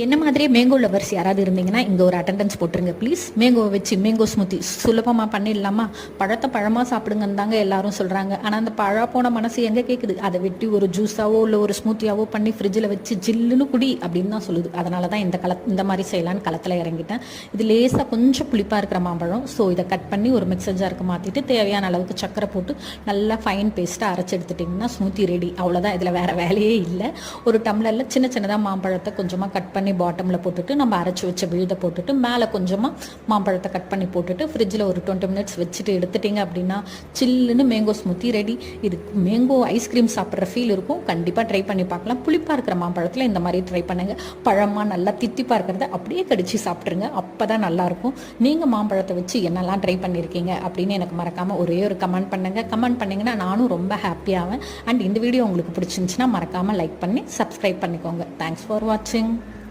என்ன மாதிரியே mango lovers யாராவது இருந்தீங்கன்னா இங்கே ஒரு அட்டெண்டன்ஸ் போட்டுருங்க ப்ளீஸ். மேங்கோ வச்சு மேங்கோ ஸ்மூத்தி சுலபமாக பண்ணிடலாமா? பழத்தை பழமாக சாப்பிடுங்கன்னு தாங்க எல்லாரும் சொல்கிறாங்க. ஆனால் அந்த பழா போன மனசு எங்கே கேட்குது? அதை வெட்டி ஒரு ஜூஸாவோ இல்லை ஒரு ஸ்மூத்தியாவோ பண்ணி ஃப்ரிட்ஜில் வச்சு ஜில்லுன்னு குடி அப்படின்னு தான் சொல்லுது. அதனால தான் இந்த மாதிரி செய்யலான்னு களத்தில் இறங்கிட்டேன். இது லேசாக கொஞ்சம் புளிப்பாக இருக்கிற மாம்பழம். ஸோ இதை கட் பண்ணி ஒரு மிக்சர் ஜாருக்கு மாற்றிட்டு தேவையான அளவுக்கு சக்கரை போட்டு நல்லா ஃபைன் பேஸ்ட்டாக அரைச்சி எடுத்துட்டிங்கன்னா ஸ்மூத்தி ரெடி. அவ்வளோதான், இதில் வேறு வேலையே இல்லை. ஒரு டம்ளரில் சின்ன சின்னதாக மாம்பழத்தை கொஞ்சமாக கட் பண்ணி பாட்டமில் போட்டுட்டு நம்ம அரைச்சி வச்ச விழுதை போட்டுட்டு மேலே கொஞ்சமாக மாம்பழத்தை கட் பண்ணி போட்டுட்டு ஃப்ரிட்ஜில் ஒரு 20 மினிட்ஸ் வச்சுட்டு எடுத்துட்டிங்க அப்படின்னா சில்லுன்னு மேங்கோ ஸ்மூத்தி ரெடி. இது மேங்கோ ஐஸ்கிரீம் சாப்பிட்ற ஃபீல் இருக்கும். கண்டிப்பாக ட்ரை பண்ணி பார்க்கலாம். புளிப்பாக இருக்கிற மாம்பழத்தில் இந்த மாதிரி ட்ரை பண்ணுங்கள். பழமாக நல்லா தித்திப்பாக இருக்கிறத அப்படியே கடிச்சு சாப்பிட்ருங்க. அப்போ தான் நல்லாயிருக்கும். நீங்கள் மாம்பழத்தை வச்சு என்னெல்லாம் ட்ரை பண்ணியிருக்கீங்க அப்படின்னு எனக்கு மறக்காமல் ஒரே ஒரு கமெண்ட் பண்ணுங்கள். கமெண்ட் பண்ணிங்கன்னா நானும் ரொம்ப ஹாப்பியாவேன். அண்ட் இந்த வீடியோ உங்களுக்கு பிடிச்சிருந்துச்சுன்னா மறக்காமல் லைக் பண்ணி சப்ஸ்கிரைப் பண்ணிக்கோங்க. தேங்க்ஸ் ஃபார் வாட்சிங்.